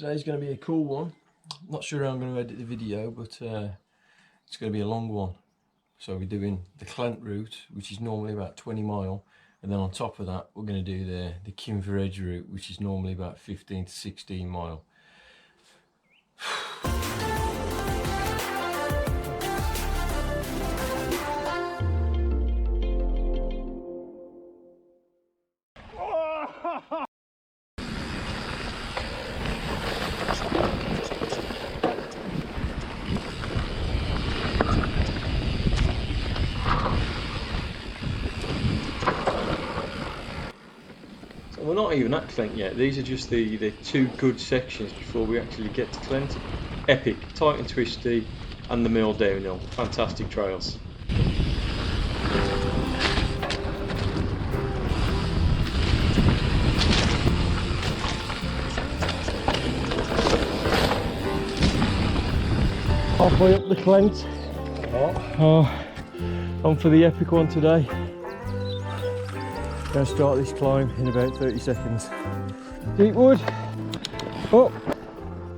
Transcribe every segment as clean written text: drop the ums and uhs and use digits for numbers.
Today's going to be a cool one. Not sure how I'm going to edit the video, but it's going to be a long one. So we're doing the Clent route, which is normally about 20 mile, and then on top of that we're going to do the Kinver Edge route, which is normally about 15 to 16 mile. We're not even at Clent yet. These are just the two good sections before we actually get to Clent. Epic, tight and twisty, and the mill downhill. Fantastic trails. Halfway up the Clent. Oh, on for the epic one today. Going to start this climb in about 30 seconds. Deep wood. Oh.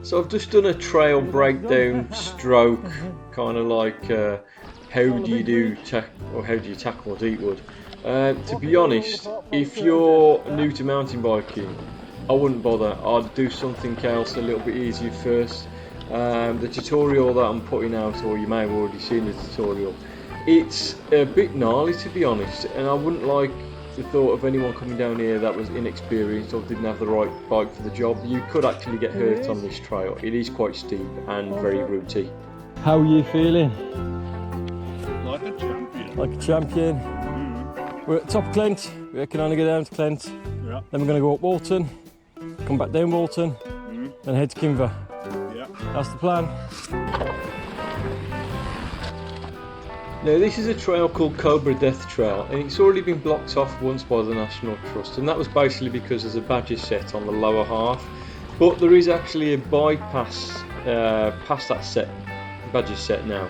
So I've just done a trail breakdown stroke, kind of like how do you tackle deep wood. To be honest, if you're new to mountain biking, I wouldn't bother. I'd do something else a little bit easier first. The tutorial that I'm putting out, or you may have already seen the tutorial, it's a bit gnarly to be honest, and I wouldn't like the thought of anyone coming down here that was inexperienced or didn't have the right bike for the job. You could actually get hurt on this trail. It is quite steep and very rooty. How are you feeling? Like a champion. Like a champion. We're at top of Clent. We can only go down to Clent. Yeah. Then we're going to go up Walton, come back down Walton, and head to Kinver. Yeah. That's the plan. Now this is a trail called Cobra Death Trail, and it's already been blocked off once by the National Trust, and that was basically because there's a badger set on the lower half, but there is actually a bypass past that set, badger set now,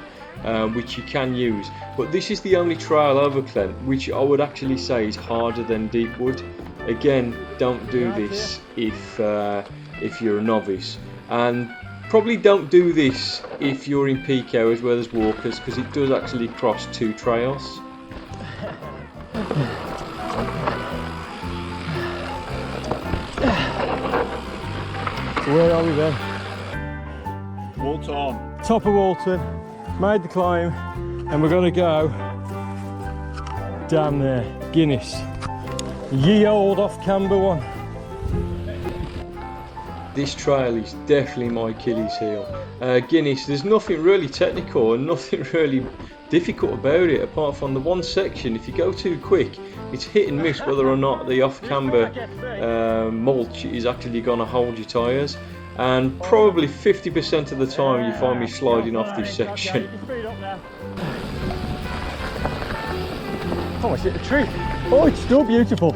which you can use. But this is the only trail over Clent which I would actually say is harder than Deepwood. Again, don't do this if you're a novice, and probably don't do this if you're in peak hours where there's walkers, because it does actually cross two trails. Where are we then? Walton. Top of Walton, made the climb, and we're going to go down there, Guinness. Ye old off camber one. This trail is definitely my Achilles heel. Guinness, there's nothing really technical and nothing really difficult about it, apart from the one section. If you go too quick, it's hit and miss whether or not the off-camber mulch is actually going to hold your tyres. And probably 50% of the time you find me sliding off this section. Oh, I hit a tree. Oh, it's still beautiful.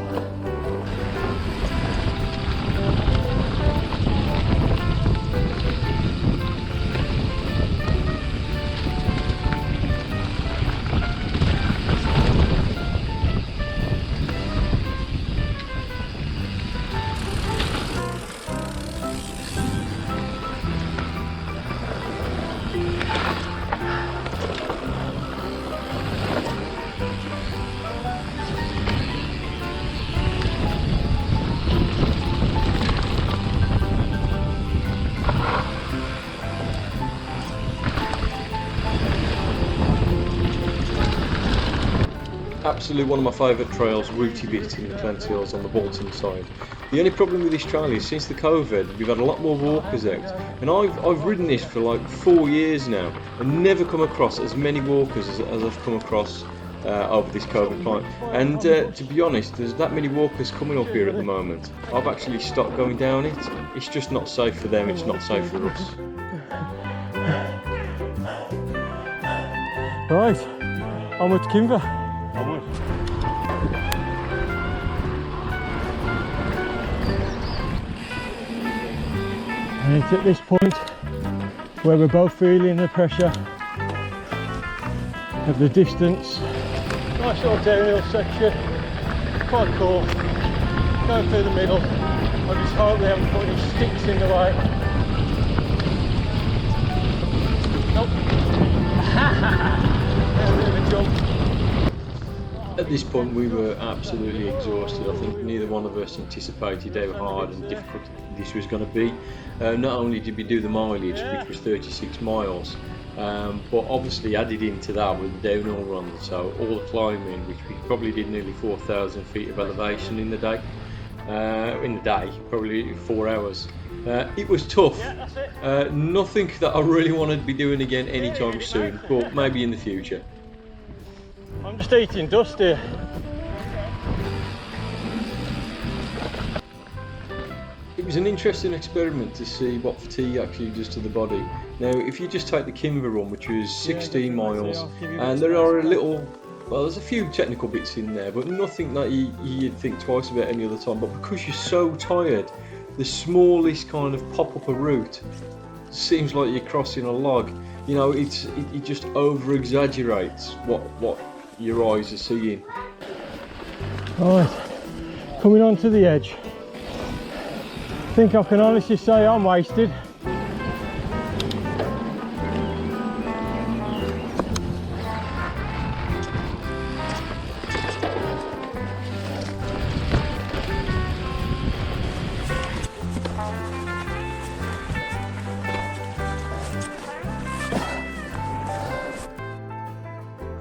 Absolutely one of my favourite trails, rooty bit in the Clent Hills on the Bolton side. The only problem with this trail is since the COVID, we've had a lot more walkers out, and I've ridden this for like 4 years now and never come across as many walkers as I've come across over this COVID climb. And to be honest, there's that many walkers coming up here at the moment. I've actually stopped going down it. It's just not safe for them, it's not safe for us. Right, onward to Kinver. And it's at this point where we're both feeling the pressure of the distance. Nice little downhill section, quite cool. Going through the middle. I just hope they haven't put any sticks in the way. Nope. At this point we were absolutely exhausted. I think neither one of us anticipated how hard and difficult this was going to be. Not only did we do the mileage, which was 36 miles, but obviously added into that with the downhill runs, so all the climbing, which we probably did nearly 4,000 feet of elevation in the day. Probably 4 hours. It was tough. Nothing that I really wanted to be doing again anytime soon, but maybe in the future. I'm just eating dust here. It was an interesting experiment to see what fatigue actually does to the body. Now, if you just take the Kimber run, which was 16 miles, and there are there's a few technical bits in there, but nothing that you'd think twice about any other time. But because you're so tired, the smallest kind of pop up a route seems like you're crossing a log. You know, it just over exaggerates what your eyes are seeing. Right, coming onto the edge. I think I can honestly say I'm wasted.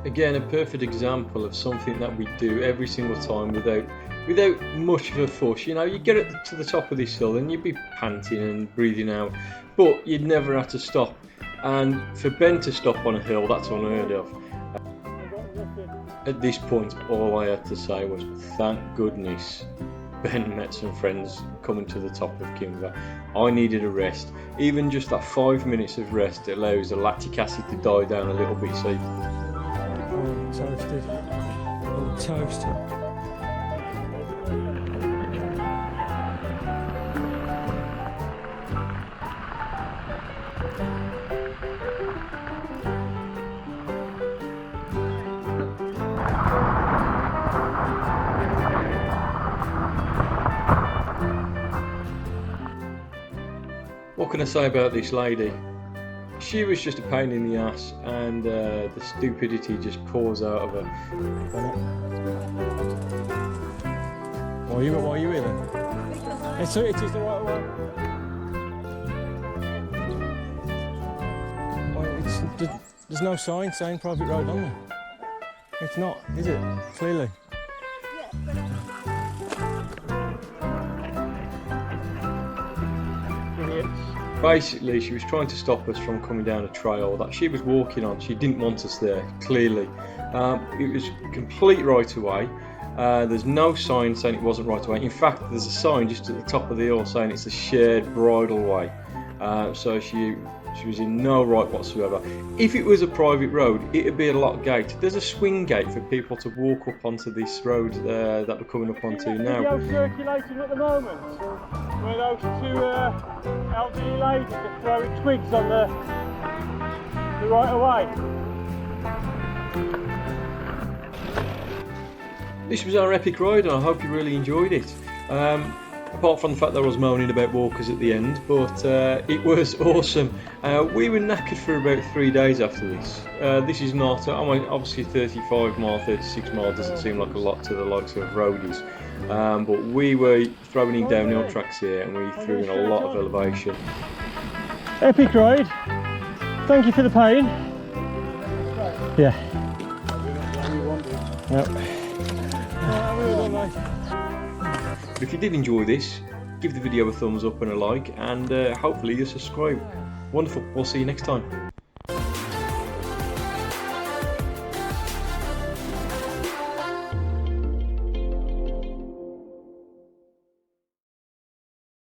Again, a perfect example of something that we do every single time without much of a fuss. You know, you get to the top of this hill and you'd be panting and breathing out, but you'd never have to stop. And for Ben to stop on a hill, that's unheard of. At this point, all I had to say was, thank goodness Ben met some friends coming to the top of Kimber. I needed a rest. Even just that 5 minutes of rest allows the lactic acid to die down a little bit, so Toasted. Oh, toasted. what can I say about this lady? She was just a pain in the ass, and the stupidity just pours out of her. What are you with then? It is the right way. Well, there's no sign saying private road on there. It's not, is it? Clearly. Basically, she was trying to stop us from coming down a trail that she was walking on. She didn't want us there, clearly. It was complete right away. There's no sign saying it wasn't right away. In fact, there's a sign just at the top of the hill saying it's a shared bridle way. So she was in no right whatsoever. If it was a private road, it'd be a lock gate. There's a swing gate for people to walk up onto this road that we're coming up onto now. Video circulating at the moment where those two elderly ladies are throwing twigs on the right of way. This was our epic ride, and I hope you really enjoyed it. Apart from the fact that I was moaning about walkers at the end, but it was awesome. We were knackered for about 3 days after this. This is not, I mean, obviously 35 mile, 36 mile doesn't seem like a lot to the likes of roadies, but we were throwing in downhill tracks here, and we threw in a lot of elevation. Epic ride. Thank you for the pain. Yeah. Yep. But if you did enjoy this, give the video a thumbs up and a like, and hopefully you'll subscribe. Wonderful, we'll see you next time.